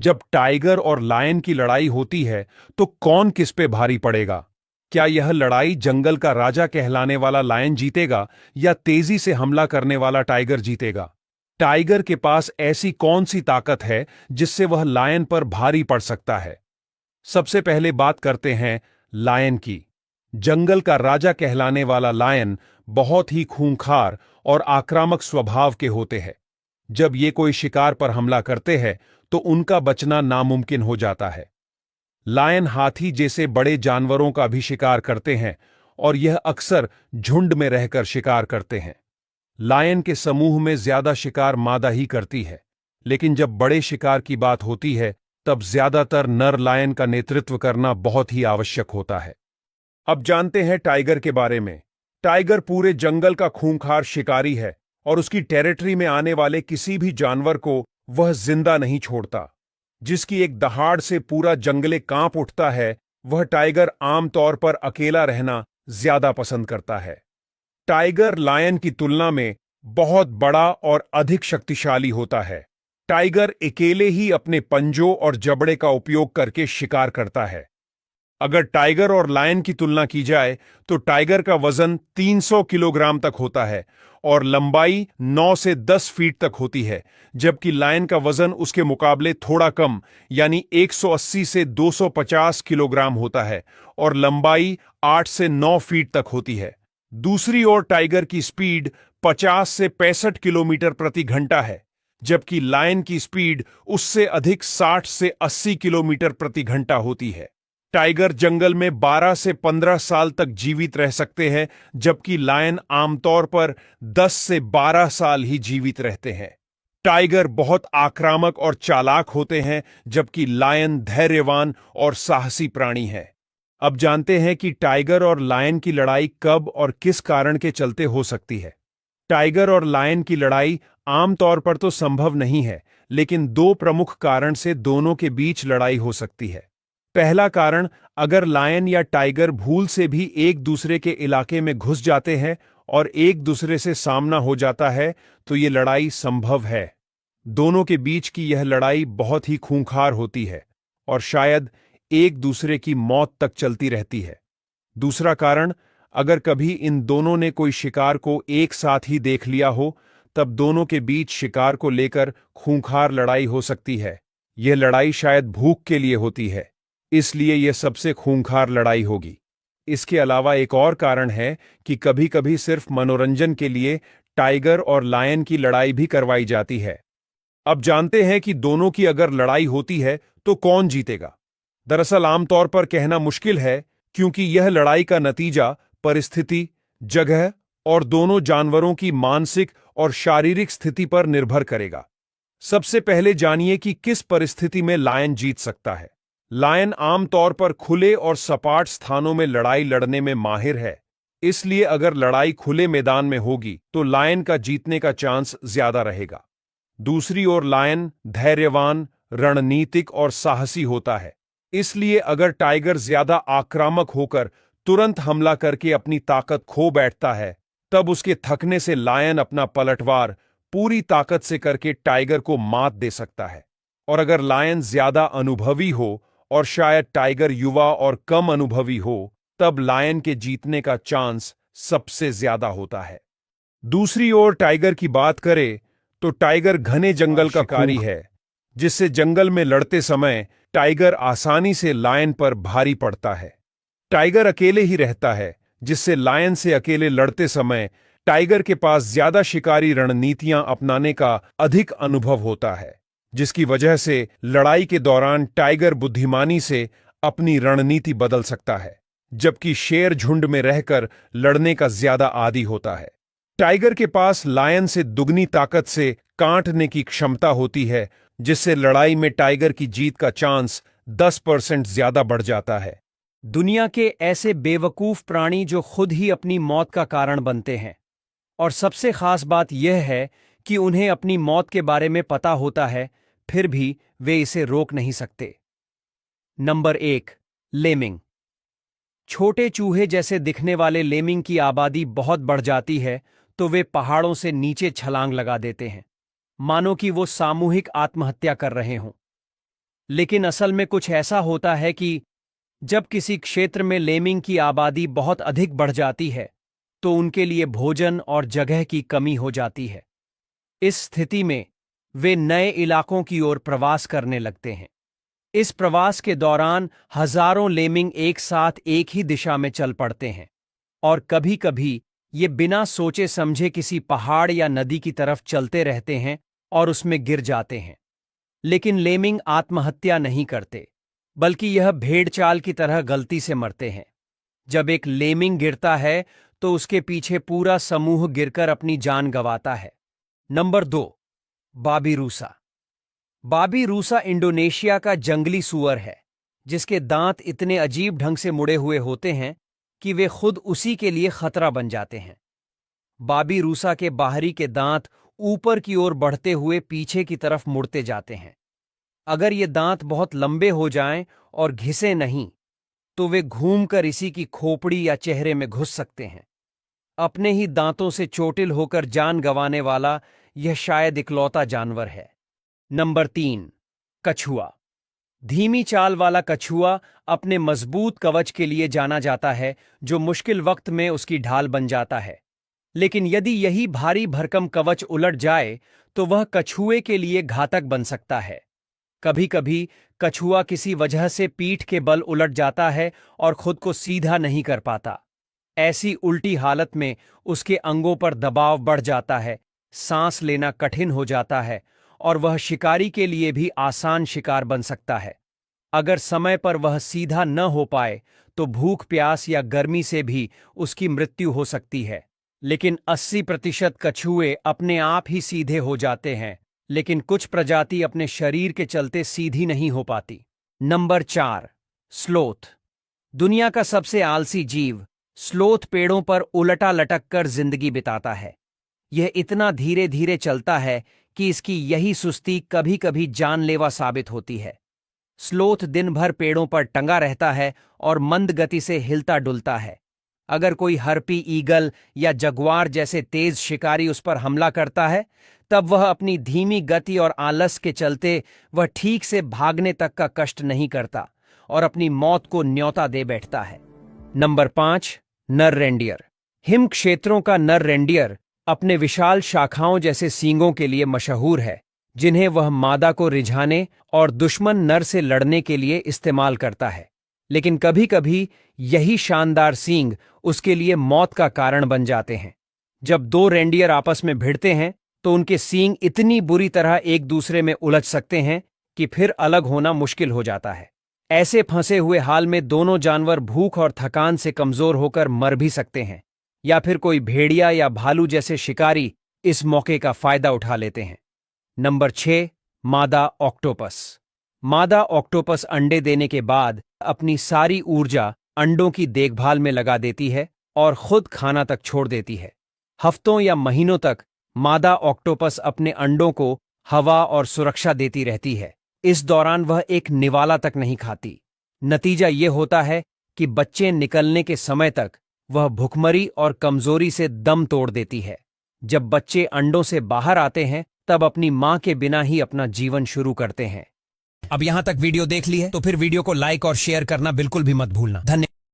जब टाइगर और लायन की लड़ाई होती है तो कौन किस पे भारी पड़ेगा? क्या यह लड़ाई जंगल का राजा कहलाने वाला लायन जीतेगा या तेजी से हमला करने वाला टाइगर जीतेगा? टाइगर के पास ऐसी कौन सी ताकत है जिससे वह लायन पर भारी पड़ सकता है? सबसे पहले बात करते हैं लायन की। जंगल का राजा कहलाने वाला लायन बहुत ही खूंखार और आक्रामक स्वभाव के होते हैं। जब ये कोई शिकार पर हमला करते हैं तो उनका बचना नामुमकिन हो जाता है। लायन हाथी जैसे बड़े जानवरों का भी शिकार करते हैं और यह अक्सर झुंड में रहकर शिकार करते हैं। लायन के समूह में ज्यादा शिकार मादा ही करती है, लेकिन जब बड़े शिकार की बात होती है तब ज्यादातर नर लायन का नेतृत्व करना बहुत ही आवश्यक होता है। अब जानते हैं टाइगर के बारे में। टाइगर पूरे जंगल का खूंखार शिकारी है और उसकी टेरिटरी में आने वाले किसी भी जानवर को वह जिंदा नहीं छोड़ता। जिसकी एक दहाड़ से पूरा जंगले कांप उठता है, वह टाइगर आमतौर पर अकेला रहना ज्यादा पसंद करता है। टाइगर लायन की तुलना में बहुत बड़ा और अधिक शक्तिशाली होता है। टाइगर अकेले ही अपने पंजों और जबड़े का उपयोग करके शिकार करता है। अगर टाइगर और लायन की तुलना की जाए तो टाइगर का वजन 300 किलोग्राम तक होता है और लंबाई 9 से 10 फीट तक होती है, जबकि लायन का वजन उसके मुकाबले थोड़ा कम यानी 180 से 250 किलोग्राम होता है और लंबाई 8 से 9 फीट तक होती है। दूसरी ओर टाइगर की स्पीड 50 से 65 किलोमीटर प्रति घंटा है, जबकि लायन की स्पीड उससे अधिक 60 से 80 किलोमीटर प्रति घंटा होती है। टाइगर जंगल में 12 से 15 साल तक जीवित रह सकते हैं, जबकि लायन आमतौर पर 10 से 12 साल ही जीवित रहते हैं। टाइगर बहुत आक्रामक और चालाक होते हैं, जबकि लायन धैर्यवान और साहसी प्राणी है। अब जानते हैं कि टाइगर और लायन की लड़ाई कब और किस कारण के चलते हो सकती है। टाइगर और लायन की लड़ाई आमतौर पर तो संभव नहीं है, लेकिन दो प्रमुख कारण से दोनों के बीच लड़ाई हो सकती है। पहला कारण, अगर लायन या टाइगर भूल से भी एक दूसरे के इलाके में घुस जाते हैं और एक दूसरे से सामना हो जाता है तो ये लड़ाई संभव है। दोनों के बीच की यह लड़ाई बहुत ही खूंखार होती है और शायद एक दूसरे की मौत तक चलती रहती है। दूसरा कारण, अगर कभी इन दोनों ने कोई शिकार को एक साथ ही देख लिया हो, तब दोनों के बीच शिकार को लेकर खूंखार लड़ाई हो सकती है। यह लड़ाई शायद भूख के लिए होती है, इसलिए यह सबसे खूंखार लड़ाई होगी। इसके अलावा एक और कारण है कि कभी-कभी सिर्फ मनोरंजन के लिए टाइगर और लायन की लड़ाई भी करवाई जाती है। अब जानते हैं कि दोनों की अगर लड़ाई होती है तो कौन जीतेगा। दरअसल आमतौर पर कहना मुश्किल है, क्योंकि यह लड़ाई का नतीजा परिस्थिति, जगह और दोनों जानवरों की मानसिक और शारीरिक स्थिति पर निर्भर करेगा। सबसे पहले जानिए कि किस परिस्थिति में लायन जीत सकता है। लायन आमतौर पर खुले और सपाट स्थानों में लड़ाई लड़ने में माहिर है, इसलिए अगर लड़ाई खुले मैदान में होगी तो लायन का जीतने का चांस ज्यादा रहेगा। दूसरी ओर लायन धैर्यवान, रणनीतिक और साहसी होता है, इसलिए अगर टाइगर ज्यादा आक्रामक होकर तुरंत हमला करके अपनी ताकत खो बैठता है, तब उसके थकने से लायन अपना पलटवार पूरी ताकत से करके टाइगर को मात दे सकता है। और अगर लायन ज्यादा अनुभवी हो और शायद टाइगर युवा और कम अनुभवी हो, तब लायन के जीतने का चांस सबसे ज्यादा होता है। दूसरी ओर टाइगर की बात करें तो टाइगर घने जंगल का शिकारी है, जिससे जंगल में लड़ते समय टाइगर आसानी से लायन पर भारी पड़ता है। टाइगर अकेले ही रहता है, जिससे लायन से अकेले लड़ते समय टाइगर के ज्यादा ज्यादा शिकारी रणनीतियां अपनाने का अधिक अनुभव होता है, जिसकी वजह से लड़ाई के दौरान टाइगर बुद्धिमानी से अपनी रणनीति बदल सकता है, जबकि शेर झुंड में रहकर लड़ने का ज्यादा आदी होता है। टाइगर के पास लायन से दुगनी ताकत से काटने की क्षमता होती है, जिससे लड़ाई में टाइगर की जीत का चांस 10% ज्यादा बढ़ जाता है। दुनिया के ऐसे बेवकूफ प्राणी जो खुद ही अपनी मौत का कारण बनते हैं, और सबसे खास बात यह है कि उन्हें अपनी मौत के बारे में पता होता है, फिर भी वे इसे रोक नहीं सकते। नंबर 1, लेमिंग। छोटे चूहे जैसे दिखने वाले लेमिंग की आबादी बहुत बढ़ जाती है तो वे पहाड़ों से नीचे छलांग लगा देते हैं, मानो कि वो सामूहिक आत्महत्या कर रहे हों। लेकिन असल में कुछ ऐसा होता है कि जब किसी क्षेत्र में लेमिंग की आबादी बहुत अधिक बढ़ जाती है तो उनके लिए भोजन और जगह की कमी हो जाती है। इस स्थिति में वे नए इलाकों की ओर प्रवास करने लगते हैं। इस प्रवास के दौरान हजारों लेमिंग एक साथ एक ही दिशा में चल पड़ते हैं और कभी-कभी ये बिना सोचे समझे किसी पहाड़ या नदी की तरफ चलते रहते हैं और उसमें गिर जाते हैं। लेकिन लेमिंग आत्महत्या नहीं करते, बल्कि यह भेड़चाल की तरह गलती से मरते हैं। जब एक लेमिंग गिरता है तो उसके पीछे पूरा समूह गिरकर अपनी जान गंवाता है। नंबर 2, बाबिरूसा। बाबिरूसा इंडोनेशिया का जंगली सूअर है, जिसके दांत इतने अजीब ढंग से मुड़े हुए होते हैं कि वे खुद उसी के लिए खतरा बन जाते हैं। बाबिरूसा के बाहरी के दांत ऊपर की ओर बढ़ते हुए पीछे की तरफ मुड़ते जाते हैं। अगर ये दांत बहुत लंबे हो जाएं और घिसे नहीं, तो वे घूमकर इसी की खोपड़ी या चेहरे में घुस सकते हैं। अपने ही दांतों से चोटिल होकर जान गंवाने वाला यह शायद इकलौता जानवर है। नंबर 3, कछुआ। धीमी चाल वाला कछुआ अपने मजबूत कवच के लिए जाना जाता है, जो मुश्किल वक्त में उसकी ढाल बन जाता है। लेकिन यदि यही भारी भरकम कवच उलट जाए तो वह कछुए के लिए घातक बन सकता है। कभी-कभी कछुआ किसी वजह से पीठ के बल उलट जाता है और खुद को सीधा नहीं कर पाता। ऐसी उल्टी हालत में उसके अंगों पर दबाव बढ़ जाता है, सांस लेना कठिन हो जाता है और वह शिकारी के लिए भी आसान शिकार बन सकता है। अगर समय पर वह सीधा न हो पाए तो भूख प्यास या गर्मी से भी उसकी मृत्यु हो सकती है। लेकिन 80% कछुए अपने आप ही सीधे हो जाते हैं, लेकिन कुछ प्रजाति अपने शरीर के चलते सीधी नहीं हो पाती। Number 4, sloth. दुनिया का सबसे आलसी जीव स्लोथ पेड़ों पर उलटा लटक कर जिंदगी बिताता है। यह इतना धीरे धीरे चलता है कि इसकी यही सुस्ती कभी कभी जानलेवा साबित होती है। स्लोथ दिन भर पेड़ों पर टंगा रहता है और मंद गति से हिलता डुलता है। अगर कोई हर्पी, ईगल या जगुआर जैसे तेज शिकारी उस पर हमला करता है, तब वह अपनी धीमी गति और आलस के चलते वह ठीक से भागने तक का कष्ट नहीं करता और अपनी मौत को न्योता दे बैठता है। नंबर 5, नर रेंडियर। हिम क्षेत्रों का नर रेंडियर अपने विशाल शाखाओं जैसे सींगों के लिए मशहूर है, जिन्हें वह मादा को रिझाने और दुश्मन नर से लड़ने के लिए इस्तेमाल करता है। लेकिन कभी-कभी यही शानदार सींग उसके लिए मौत का कारण बन जाते हैं। जब 2 रेंडियर आपस में भिड़ते हैं तो उनके सींग इतनी बुरी तरह एक दूसरे में उलझ सकते हैं कि फिर अलग होना मुश्किल हो जाता है। ऐसे फंसे हुए हाल में दोनों जानवर भूख और थकान से कमजोर होकर मर भी सकते हैं, या फिर कोई भेड़िया या भालू जैसे शिकारी इस मौके का फायदा उठा लेते हैं। नंबर 6, मादा ऑक्टोपस। मादा ऑक्टोपस अंडे देने के बाद अपनी सारी ऊर्जा अंडों की देखभाल में लगा देती है और खुद खाना तक छोड़ देती है। हफ्तों या महीनों तक मादा ऑक्टोपस अपने अंडों को हवा और सुरक्षा देती रहती है। इस दौरान वह एक निवाला तक नहीं खाती। नतीजा ये होता है कि बच्चे निकलने के समय तक वह भुखमरी और कमजोरी से दम तोड़ देती है। जब बच्चे अंडों से बाहर आते हैं तब अपनी मां के बिना ही अपना जीवन शुरू करते हैं। अब यहां तक वीडियो देख ली है तो फिर वीडियो को लाइक और शेयर करना बिल्कुल भी मत भूलना। धन्यवाद।